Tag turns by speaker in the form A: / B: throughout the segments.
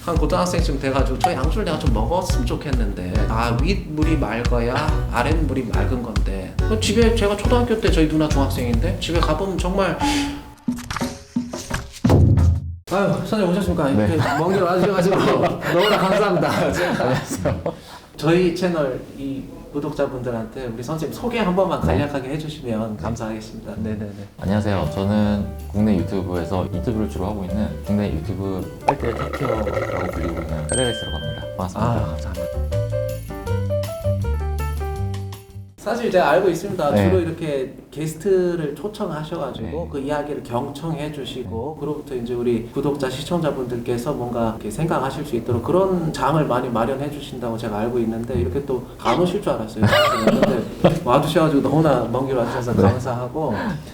A: 한 고등학생쯤 돼가지고 저 양주를 내가 좀 먹었으면 좋겠는데 윗물이 맑아야 아랫물이 맑은 건데 집에 제가 초등학교 때 저희 누나 중학생인데 집에 가보면 정말 아유 선생님 오셨습니까?
B: 네.
A: 이렇게 먼 길 와주셔가지고 너무나 감사합니다.
B: 안녕하세요.
A: 저희 채널 이 구독자분들한테 우리 선생님 소개 한 번만 간략하게 해주시면 감사하겠습니다. 네네네.
B: 안녕하세요. 저는 국내 유튜브에서 인터뷰를 주로 하고 있는 국내 유튜브 빨대 테티어라고 불리고 있는 페레레스라고 합니다. 반갑습니다.
A: 감사합니다. 사실 제가 알고 있습니다.
B: 네.
A: 주로 이렇게 게스트를 초청하셔가지고
B: 네.
A: 그 이야기를 경청해 주시고 그로부터 이제 우리 구독자 시청자분들께서 뭔가 이렇게 생각하실 수 있도록 그런 장을 많이 마련해 주신다고 제가 알고 있는데 이렇게 또 안 오실 줄 알았어요. 근데 와주셔가지고 너무나 먼 길 와주셔서
B: 네.
A: 감사하고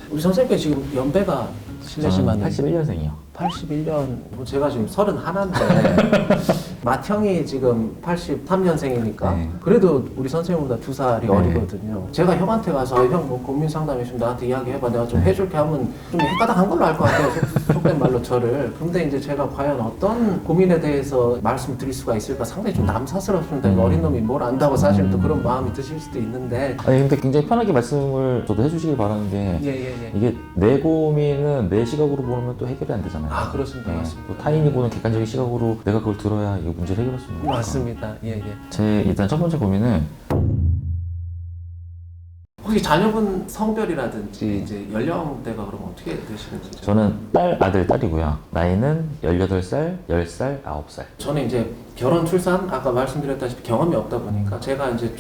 A: 우리 선생님께 지금 연배가 실례지만
B: 81년생이요.
A: 81년, 뭐 제가 지금 31인데 맏형이 지금 83년생이니까
B: 네.
A: 그래도 우리 선생님보다 2살이
B: 네.
A: 어리거든요. 제가 형한테 가서 형 뭐 고민 상담 있으면 나한테 이야기해봐 내가 좀 해줄게 하면 좀 헷가닥한 걸로 알 것 같아요. 속된 말로 저를. 근데 이제 제가 과연 어떤 고민에 대해서 말씀드릴 수가 있을까 상당히 좀 남사스럽습니다. 어린 놈이 뭘 안다고 사실 또 그런 마음이 드실 수도 있는데
B: 아니 근데 굉장히 편하게 말씀을 저도 해주시길 바라는 게
A: 예.
B: 이게 내 고민은 내 시각으로 보면 또 해결이 안 되잖아요.
A: 아 그렇습니다.
B: 네.
A: 맞습니다.
B: 또 타인이 보는 객관적인 시각으로 내가 그걸 들어야 이 문제를 해결할 수 있는 거니까.
A: 맞습니다. 예.
B: 제 일단 첫 번째 고민은
A: 혹시 자녀분 성별이라든지 이제 연령대가 그럼 어떻게 되시는지?
B: 저는 딸, 아들, 딸이고요. 나이는 18살, 10살, 9살.
A: 저는 이제 결혼, 출산 아까 말씀드렸다시피 경험이 없다 보니까 제가 이제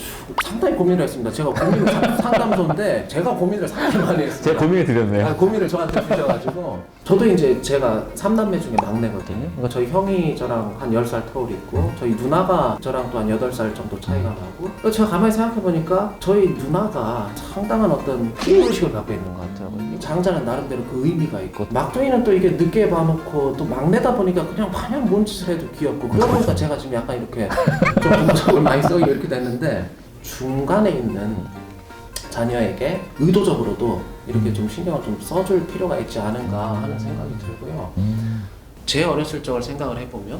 A: 상당히 고민을 했습니다. 제가 고민 상담소인데 제가 고민을 상당히 많이 했습니다.
B: 제가 고민을 드렸네요.
A: 고민을 저한테 주셔가지고 저도 이제 제가 3남매 중에 막내거든요. 그러니까 저희 형이 저랑 한 10살 터울이 있고 저희 누나가 저랑 또 한 8살 정도 차이가 나고 그래서 제가 가만히 생각해보니까 저희 누나가 상당한 어떤 피부의식을 갖고 있는 것 같아요. 이 장자는 나름대로 그 의미가 있고 막둥이는 또 이게 늦게 봐놓고 또 막내다 보니까 그냥 마냥 뭔 짓을 해도 귀엽고 그러다 보니까 제가 지금 약간 이렇게 좀 부모적으로 많이 써이고 이렇게 됐는데 중간에 있는 자녀에게 의도적으로도 이렇게 좀 신경을 좀 써줄 필요가 있지 않은가 하는 생각이 들고요. 제 어렸을 적을 생각을 해보면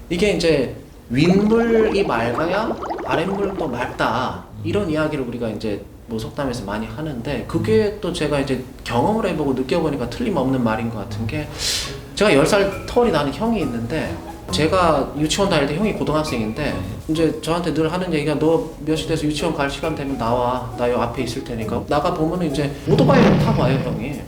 A: 이게 이제 윗물이 맑아야 아랫물도 맑다 이런 이야기를 우리가 이제 뭐 속담에서 많이 하는데 그게 또 제가 이제 경험을 해보고 느껴보니까 틀림없는 말인 것 같은 게 제가 10살 터울이 나는 형이 있는데 제가 유치원 다닐 때 형이 고등학생인데 이제 저한테 늘 하는 얘기가 너 몇 시 돼서 유치원 갈 시간 되면 나와 나 요 앞에 있을 테니까 나가 보면은 이제 오토바이를 타고 와요 형이.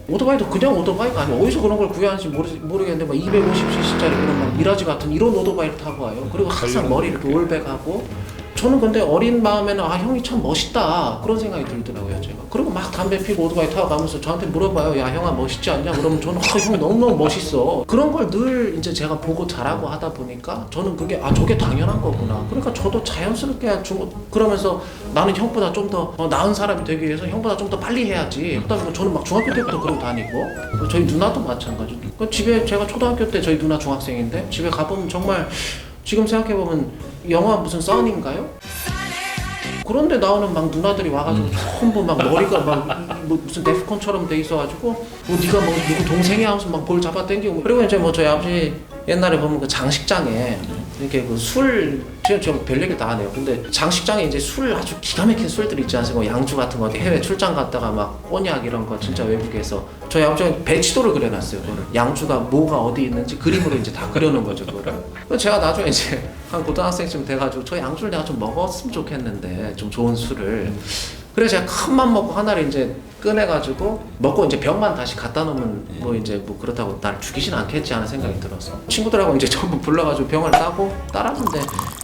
A: 오토바이도 그냥 오토바이가 아니야. 어디서 그런 걸 구해하는지 모르겠는데 막 250cc짜리 그런 막 미라지 같은 이런 오토바이를 타고 와요. 그리고 항상 머리 이렇게 올백하고 저는 근데 어린 마음에는 아 형이 참 멋있다 그런 생각이 들더라고요 제가. 그리고 막 담배 피고 오토바이 타고 가면서 저한테 물어봐요. 야 형아 멋있지 않냐? 그러면 저는 형 너무너무 멋있어. 그런 걸 늘 이제 제가 보고 자라고 하다 보니까 저는 그게 아 저게 당연한 거구나. 그러니까 저도 자연스럽게 그러면서 나는 형보다 좀 더 나은 사람이 되기 위해서 형보다 좀 더 빨리 해야지. 그다음에 저는 막 중학교 때부터 그러고 다니고 저희 누나도 마찬가지고. 그 집에 제가 초등학교 때 저희 누나 중학생인데 집에 가보면 정말 지금 생각해보면 영화 무슨 써니인가요? 그런데 나오는 막 누나들이 와가지고 전부 막 머리가 막 뭐 무슨 데프콘처럼 돼 있어가지고 뭐 네가 뭐 누구 동생이야 하면서 막 볼 잡아 당기고 그리고 이제 뭐 저희 아버지 옛날에 보면 그 장식장에 이렇게 그 술 제가 별 얘기를 다 하네요. 근데 장식장에 이제 술 아주 기가 막힌 술들 있지 않습니까? 양주 같은 거 어디 해외 출장 갔다가 막 꼬냑 이런 거 진짜 외국에서 저희 아버지가 배치도를 그려놨어요. 그거를 양주가 뭐가 어디 있는지 그림으로 이제 다 그려놓은 거죠 그거를. 그래서 제가 나중에 이제 한 고등학생쯤 돼가지고 저 양주를 내가 좀 먹었으면 좋겠는데 좀 좋은 술을. 그래서 제가 큰 맘 먹고 하나를 이제 꺼내가지고 먹고 이제 병만 다시 갖다 놓으면 뭐 이제 뭐 그렇다고 날 죽이진 않겠지 하는 생각이 들어서 친구들하고 이제 전부 불러가지고 병을 따고 따랐는데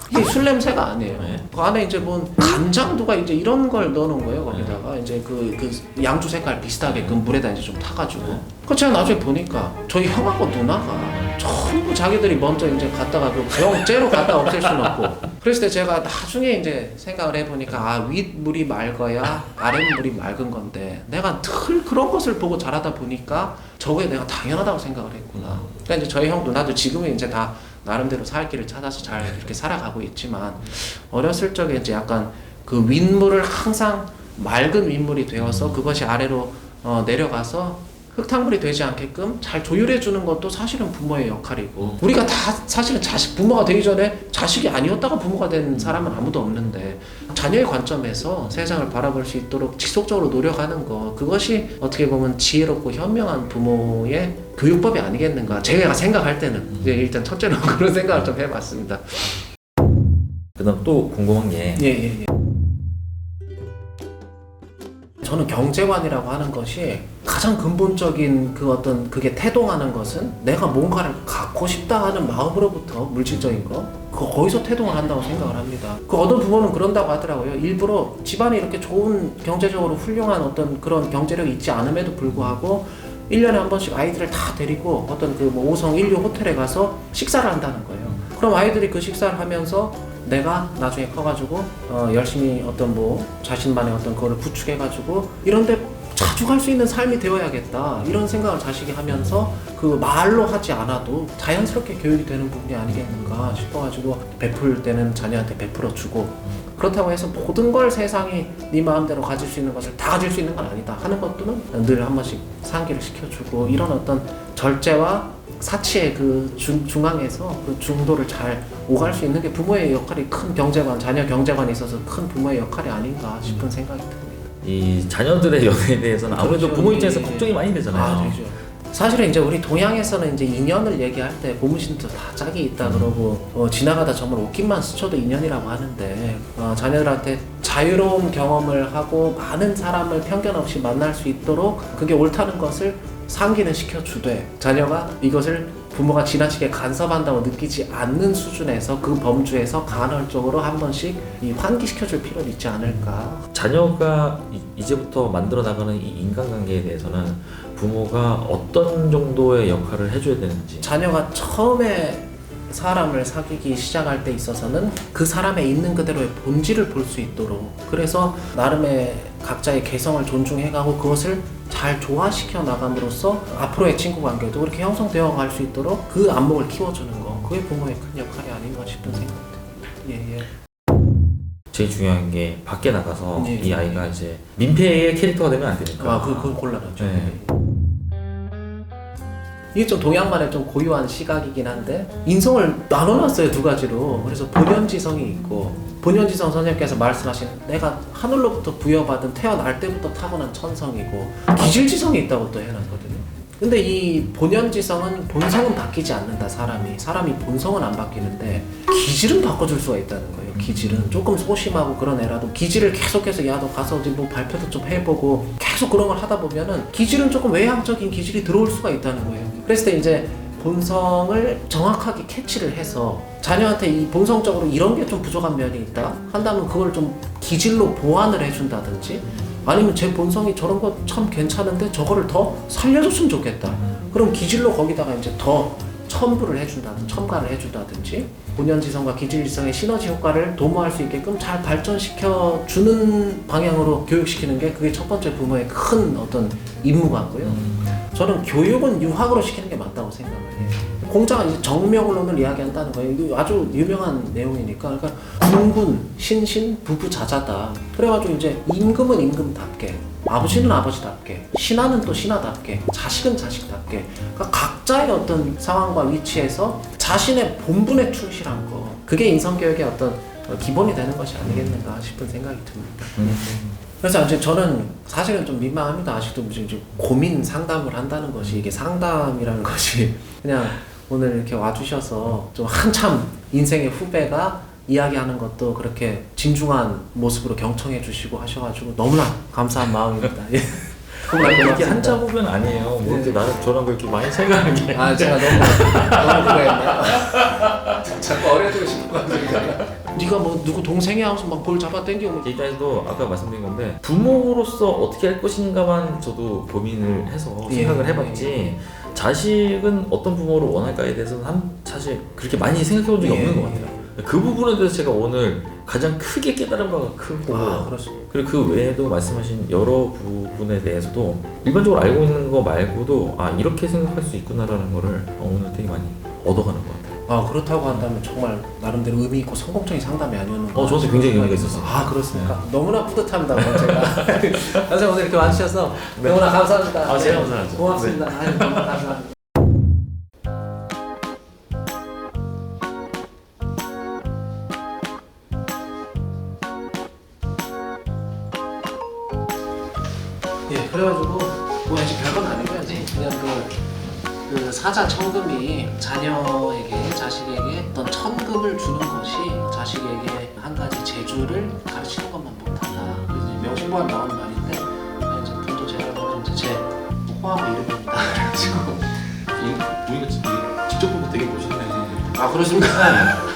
A: 이게 술 냄새가 아니에요. 그 안에 이제 뭐 간장두가 이제 이런 걸 넣어놓은 거예요 거기다가 이제 그 양주 색깔 비슷하게 그 물에다 이제 좀 타가지고. 그 제가 나중에 보니까 저희 형하고 누나가 전부 자기들이 먼저 이제 갔다가 그 병째로 갖다 없앨 수는 없고. 그랬을 때 제가 나중에 이제 생각을 해보니까 아 윗물이 맑아야 아랫물이 맑은 건데 내가 늘 그런 것을 보고 자라다 보니까 저게 내가 당연하다고 생각을 했구나. 그러니까 이제 저희 형 누나도 지금은 이제 다 나름대로 살 길을 찾아서 잘 이렇게 살아가고 있지만 어렸을 적에 이제 약간 그 윗물을 항상 맑은 윗물이 되어서 그것이 아래로 내려가서 흙탕물이 되지 않게끔 잘 조율해 주는 것도 사실은 부모의 역할이고 우리가 다 사실은 부모가 되기 전에 자식이 아니었다가 부모가 된 사람은 아무도 없는데 자녀의 관점에서 세상을 바라볼 수 있도록 지속적으로 노력하는 거 그것이 어떻게 보면 지혜롭고 현명한 부모의 교육법이 아니겠는가 제가 생각할 때는 이제 일단 첫째로 그런 생각을 좀 해봤습니다.
B: 그다음 또 궁금한 게
A: 예. 저는 경제관이라고 하는 것이 가장 근본적인 그 어떤 그게 태동하는 것은 내가 뭔가를 갖고 싶다 하는 마음으로부터 물질적인 거 거기서 태동을 한다고 생각을 합니다. 그 어떤 부모는 그런다고 하더라고요. 일부러 집안이 이렇게 좋은 경제적으로 훌륭한 어떤 그런 경제력이 있지 않음에도 불구하고 1년에 한 번씩 아이들을 다 데리고 어떤 그 뭐 5성 1류 호텔에 가서 식사를 한다는 거예요. 그럼 아이들이 그 식사를 하면서 내가 나중에 커가지고 열심히 어떤 뭐 자신만의 어떤 그거를 구축해가지고 이런데 자주 갈 수 있는 삶이 되어야겠다 이런 생각을 자식이 하면서 그 말로 하지 않아도 자연스럽게 교육이 되는 부분이 아니겠는가 싶어가지고 베풀 때는 자녀한테 베풀어주고 그렇다고 해서 모든 걸 세상이 네 마음대로 가질 수 있는 것을 다 가질 수 있는 건 아니다 하는 것들은 늘 한 번씩 상기를 시켜주고 이런 어떤 절제와 사치의 그 중앙에서 그 중도를 잘 오갈 수 있는 게 부모의 역할이 큰 경제관, 자녀 경제관에 있어서 큰 부모의 역할이 아닌가 싶은 생각이 듭니다.
B: 이 자녀들의 연애에 대해서는 아무래도
A: 그렇죠.
B: 부모 입장에서
A: 예.
B: 걱정이 많이 되잖아요.
A: 되죠. 사실은 이제 우리 동양에서는 이제 인연을 얘기할 때 고무신도 다 짝이 있다 그러고 지나가다 정말 옷깃만 스쳐도 인연이라고 하는데 자녀들한테 자유로운 경험을 하고 많은 사람을 편견 없이 만날 수 있도록 그게 옳다는 것을 상기는 시켜주되 자녀가 이것을 부모가 지나치게 간섭한다고 느끼지 않는 수준에서 그 범주에서 간헐적으로 한 번씩 이 환기시켜줄 필요는 있지 않을까.
B: 자녀가 이제부터 만들어 나가는 이 인간관계에 대해서는 부모가 어떤 정도의 역할을 해줘야 되는지
A: 자녀가 처음에 사람을 사귀기 시작할 때 있어서는 그 사람의 있는 그대로의 본질을 볼 수 있도록 그래서 나름의 각자의 개성을 존중해가고 그것을 잘 조화시켜 나감으로써 앞으로의 친구 관계도 그렇게 형성되어 갈 수 있도록 그 안목을 키워주는 거 그게 부모의 큰 역할이 아닌가 싶은 생각이 듭니다. 예.
B: 제일 중요한 게 밖에 나가서
A: 예.
B: 이 아이가 이제 민폐의 캐릭터가 되면 안 되니까
A: 그건 곤란하죠.
B: 네.
A: 이게 좀 동양만의 좀 고유한 시각이긴 한데 인성을 나눠놨어요 두 가지로. 그래서 본연지성이 있고 본연지성 선생님께서 말씀하신 내가 하늘로부터 부여받은 태어날 때부터 타고난 천성이고 기질지성이 있다고 또 해놨거든요. 근데 이 본연지성은 본성은 바뀌지 않는다. 사람이 본성은 안 바뀌는데 기질은 바꿔줄 수가 있다는 거예요. 기질은 조금 소심하고 그런 애라도 기질을 계속해서 야 너 가서 어디 뭐 발표도 좀 해보고 계속 그런 걸 하다 보면은 기질은 조금 외향적인 기질이 들어올 수가 있다는 거예요. 그랬을 때 이제 본성을 정확하게 캐치를 해서 자녀한테 이 본성적으로 이런 게 좀 부족한 면이 있다 한다면 그걸 좀 기질로 보완을 해준다든지 아니면 제 본성이 저런 거 참 괜찮은데 저거를 더 살려줬으면 좋겠다. 그럼 기질로 거기다가 이제 더 첨가를 해준다든지 본연지성과 기질지성의 시너지 효과를 도모할 수 있게끔 잘 발전시켜 주는 방향으로 교육시키는 게 그게 첫 번째 부모의 큰 어떤 임무 같고요. 저는 교육은 유학으로 시키는 게 맞다고 생각을 해요. 공자가 이제 정명론을 이야기한다는 거예요. 이거 아주 유명한 내용이니까. 그러니까 군군, 신신, 부부자자다. 그래가지고 이제 임금은 임금답게, 아버지는 아버지답게, 신하는 또 신하답게, 자식은 자식답게. 그러니까 각자의 어떤 상황과 위치에서 자신의 본분에 충실한 거. 그게 인성교육의 어떤 기본이 되는 것이 아니겠는가 싶은 생각이 듭니다. 그래서 이제 저는 사실은 좀 민망합니다. 아직도 이제 고민 상담을 한다는 것이 이게 상담이라는 것이 그냥 오늘 이렇게 와주셔서 좀 한참 인생의 후배가 이야기하는 것도 그렇게 진중한 모습으로 경청해 주시고 하셔가지고 너무나 감사한 마음입니다. 예.
B: 이게 한자 보면 아니에요. 뭐 이렇게 나는 저랑 그렇게 많이 생각하는 게
A: 제가 너무 그랬나? 자꾸 어려지고 싶은 거 같은데. 네가 뭐 누구 동생이 하고서 막 볼 잡아 당기고
B: 제 입장에서도 아까 말씀드린 건데 부모로서 어떻게 할 것인가만 저도 고민을 해서 생각을 해봤지 자식은 어떤 부모를 원할까에 대해서는 사실 그렇게 많이 생각해 본 적이 없는 것 같아요. 그 부분에 대해서 제가 오늘 가장 크게 깨달은 바가 크고 그리고 그 외에도 말씀하신 여러 부분에 대해서도 일반적으로 알고 있는 거 말고도 이렇게 생각할 수 있구나라는 거를 오늘 되게 많이 얻어가는 것 같아요.
A: 아 그렇다고 한다면 정말 나름대로 의미 있고 성공적인 상담이 아니었는가.
B: 저한테 굉장히 의미가 있었어요.
A: 아 그렇습니까? 너무나 뿌듯합니다 오늘 제가. 선생님 오늘 이렇게 와주셔서 너무나 감사합니다.
B: 제가 감사하죠.
A: 고맙습니다. 아유, 너무 감사합니다. 예, 그래가지고 뭐 이제 별건 아니고요. 이제 그냥 그 사자 천금이 자녀에게 자식에게 어떤 천금을 주는 것이 자식에게 한 가지 재주를 가르치는 것만 못한다. 그래서 이제 명심보안 나오는 말인데 이제 분도 제가 이제 제 호암의 이름입니다. 그래가지고
B: 우리가 직접 보면 되게 멋있네.
A: 아 그렇습니까?